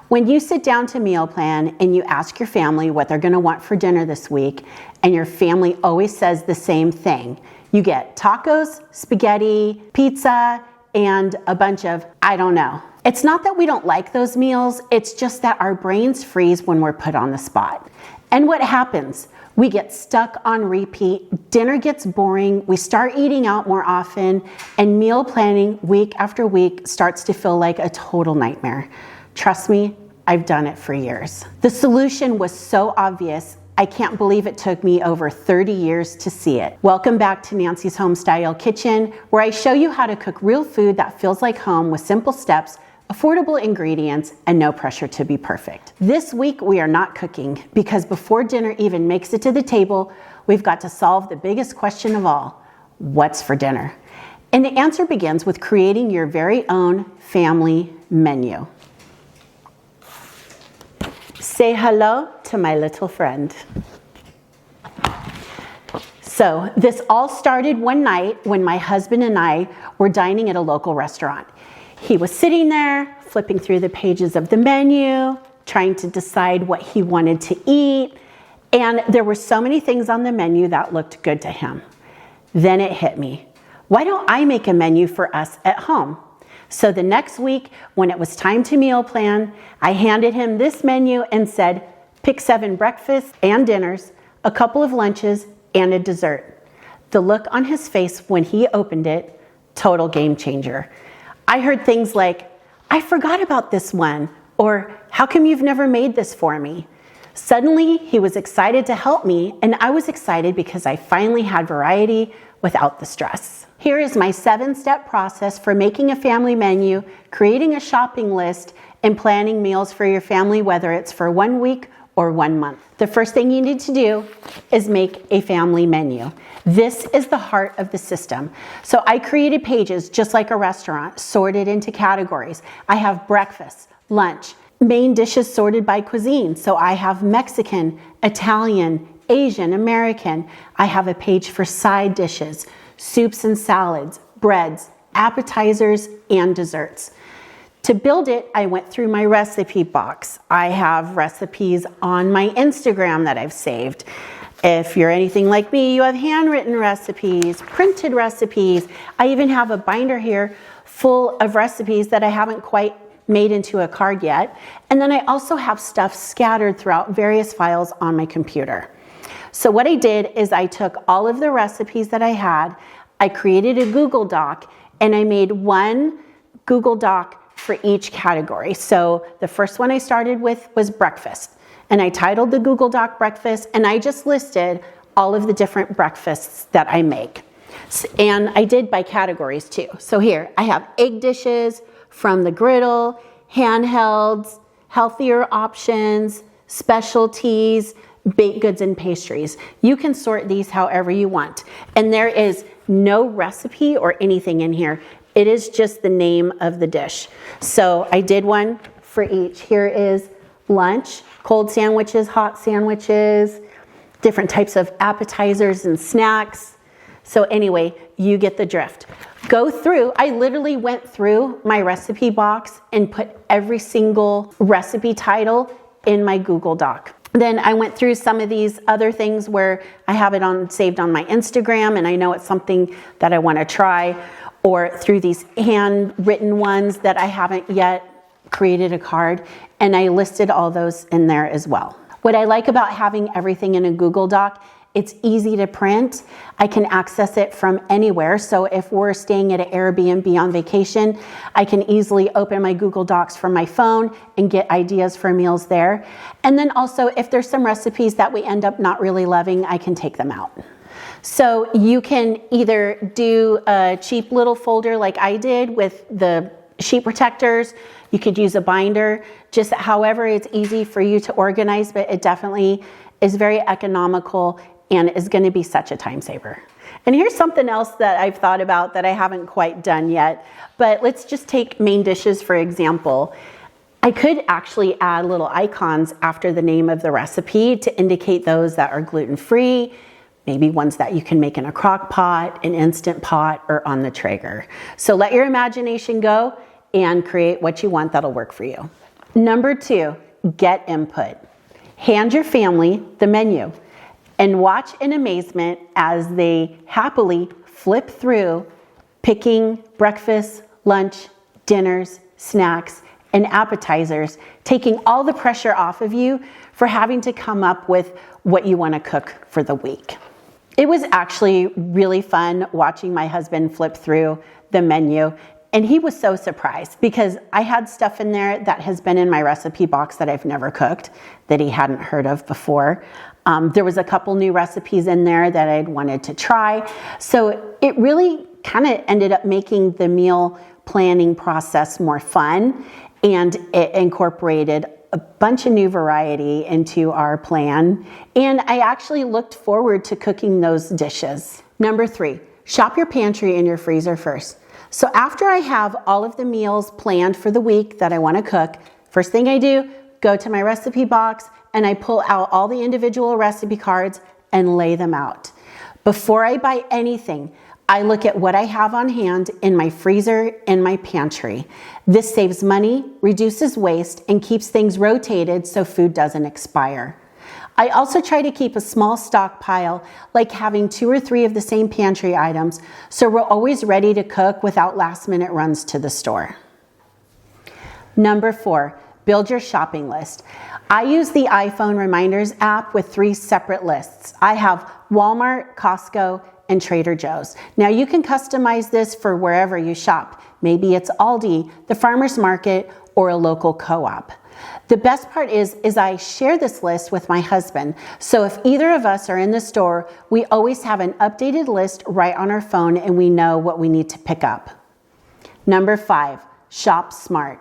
When you sit down to meal plan and you ask your family what they're gonna want for dinner this week, and your family always says the same thing, you get tacos, spaghetti, pizza, and a bunch of, I don't know. It's not that we don't like those meals, it's just that our brains freeze when we're put on the spot. And what happens? We get stuck on repeat, dinner gets boring, we start eating out more often, and meal planning week after week starts to feel like a total nightmare. Trust me, I've done it for years. The solution was so obvious, I can't believe it took me over 30 years to see it. Welcome back to Nancy's Homestyle Kitchen, where I show you how to cook real food that feels like home with simple steps, affordable ingredients, and no pressure to be perfect. This week we are not cooking because before dinner even makes it to the table, we've got to solve the biggest question of all: what's for dinner? And the answer begins with creating your very own family menu. Say hello to my little friend. So this all started one night when my husband and I were dining at a local restaurant. He was sitting there, flipping through the pages of the menu, trying to decide what he wanted to eat, and there were so many things on the menu that looked good to him. Then it hit me. Why don't I make a menu for us at home? So the next week, when it was time to meal plan, I handed him this menu and said, pick 7 breakfasts and dinners, a couple of lunches, and a dessert. The look on his face when he opened it, total game changer. I heard things like, I forgot about this one, or how come you've never made this for me? Suddenly, he was excited to help me, and I was excited because I finally had variety without the stress. Here is my 7-step process for making a family menu, creating a shopping list, and planning meals for your family, whether it's for 1 week or 1 month. The first thing you need to do is make a family menu. This is the heart of the system. So I created pages just like a restaurant, sorted into categories. I have breakfast, lunch, main dishes sorted by cuisine. So I have Mexican, Italian, Asian, American. I have a page for side dishes, soups and salads, breads, appetizers, and desserts. To build it, I went through my recipe box. I have recipes on my Instagram that I've saved. If you're anything like me, you have handwritten recipes, printed recipes. I even have a binder here full of recipes that I haven't quite made into a card yet. And then I also have stuff scattered throughout various files on my computer. So what I did is I took all of the recipes that I had, I created a Google Doc, and I made one Google Doc for each category. So the first one I started with was breakfast, and I titled the Google Doc breakfast, and I just listed all of the different breakfasts that I make. And I did by categories too. So here I have egg dishes, from the griddle, handhelds, healthier options, specialties, baked goods and pastries. You can sort these however you want. And there is no recipe or anything in here. It is just the name of the dish. So I did one for each. Here is lunch, cold sandwiches, hot sandwiches, different types of appetizers and snacks. So anyway, you get the drift. Go through, I literally went through my recipe box and put every single recipe title in my Google Doc. Then I went through some of these other things where I have it saved on my Instagram and I know it's something that I want to try, or through these handwritten ones that I haven't yet created a card, and I listed all those in there as well. What I like about having everything in a Google Doc, it's easy to print. I can access it from anywhere. So if we're staying at an Airbnb on vacation, I can easily open my Google Docs from my phone and get ideas for meals there. And then also, if there's some recipes that we end up not really loving, I can take them out. So you can either do a cheap little folder like I did with the sheet protectors. You could use a binder, just however it's easy for you to organize, but it definitely is very economical and is going to be such a time saver. And here's something else that I've thought about that I haven't quite done yet, but let's just take main dishes for example. I could actually add little icons after the name of the recipe to indicate those that are gluten-free, maybe ones that you can make in a crock pot, an Instant Pot, or on the Traeger. So let your imagination go and create what you want that'll work for you. Number 2, get input. Hand your family the menu and watch in amazement as they happily flip through, picking breakfast, lunch, dinners, snacks, and appetizers, taking all the pressure off of you for having to come up with what you want to cook for the week. It was actually really fun watching my husband flip through the menu, and he was so surprised because I had stuff in there that has been in my recipe box that I've never cooked, that he hadn't heard of before. There was a couple new recipes in there that I'd wanted to try. So it really kind of ended up making the meal planning process more fun, and it incorporated a bunch of new variety into our plan. And I actually looked forward to cooking those dishes. Number 3, shop your pantry and your freezer first. So after I have all of the meals planned for the week that I want to cook, first thing I do, go to my recipe box and I pull out all the individual recipe cards and lay them out. Before I buy anything, I look at what I have on hand in my freezer and my pantry. This saves money, reduces waste, and keeps things rotated so food doesn't expire. I also try to keep a small stockpile, like having 2 or 3 of the same pantry items, so we're always ready to cook without last-minute runs to the store. Number 4, build your shopping list. I use the iPhone Reminders app with 3 separate lists. I have Walmart, Costco, and Trader Joe's. Now you can customize this for wherever you shop. Maybe it's Aldi, the farmer's market, or a local co-op. The best part is I share this list with my husband. So if either of us are in the store, we always have an updated list right on our phone and we know what we need to pick up. Number 5, shop smart.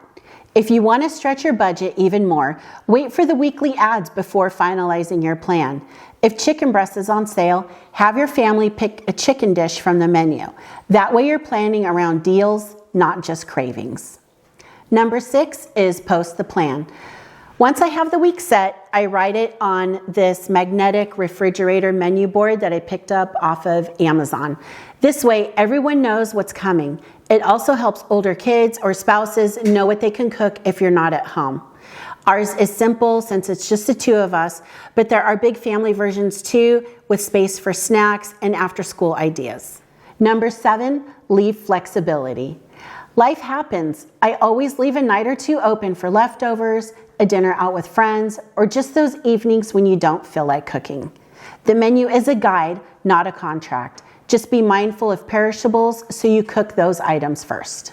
If you want to stretch your budget even more, wait for the weekly ads before finalizing your plan. If chicken breast is on sale, have your family pick a chicken dish from the menu. That way you're planning around deals, not just cravings. Number 6 is post the plan. Once I have the week set, I write it on this magnetic refrigerator menu board that I picked up off of Amazon. This way, everyone knows what's coming. It also helps older kids or spouses know what they can cook if you're not at home. Ours is simple since it's just the 2 of us, but there are big family versions too with space for snacks and after-school ideas. Number 7, leave flexibility. Life happens. I always leave a night or 2 open for leftovers, a dinner out with friends, or just those evenings when you don't feel like cooking. The menu is a guide, not a contract. Just be mindful of perishables so you cook those items first.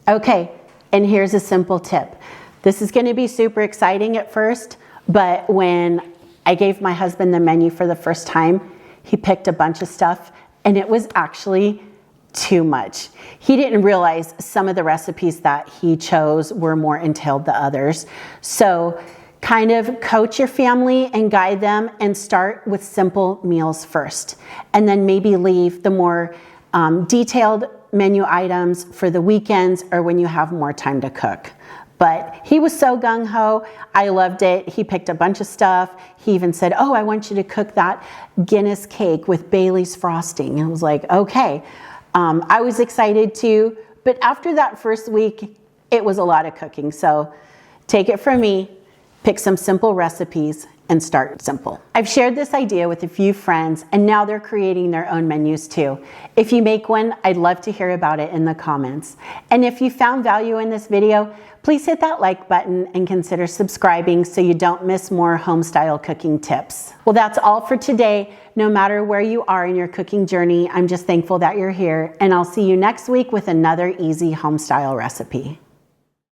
Okay, and here's a simple tip. This is going to be super exciting at first, but when I gave my husband the menu for the first time, he picked a bunch of stuff and it was actually too much. He didn't realize some of the recipes that he chose were more entailed than others. So kind of coach your family and guide them and start with simple meals first. And then maybe leave the more detailed menu items for the weekends or when you have more time to cook. But he was so gung-ho. I loved it. He picked a bunch of stuff. He even said, oh, I want you to cook that Guinness cake with Bailey's frosting. And I was like, okay. I was excited too. But after that first week, it was a lot of cooking. So take it from me, pick some simple recipes and start simple. I've shared this idea with a few friends and now they're creating their own menus too. If you make one, I'd love to hear about it in the comments. And if you found value in this video, please hit that like button and consider subscribing so you don't miss more home-style cooking tips. Well, that's all for today. No matter where you are in your cooking journey, I'm just thankful that you're here, and I'll see you next week with another easy home-style recipe.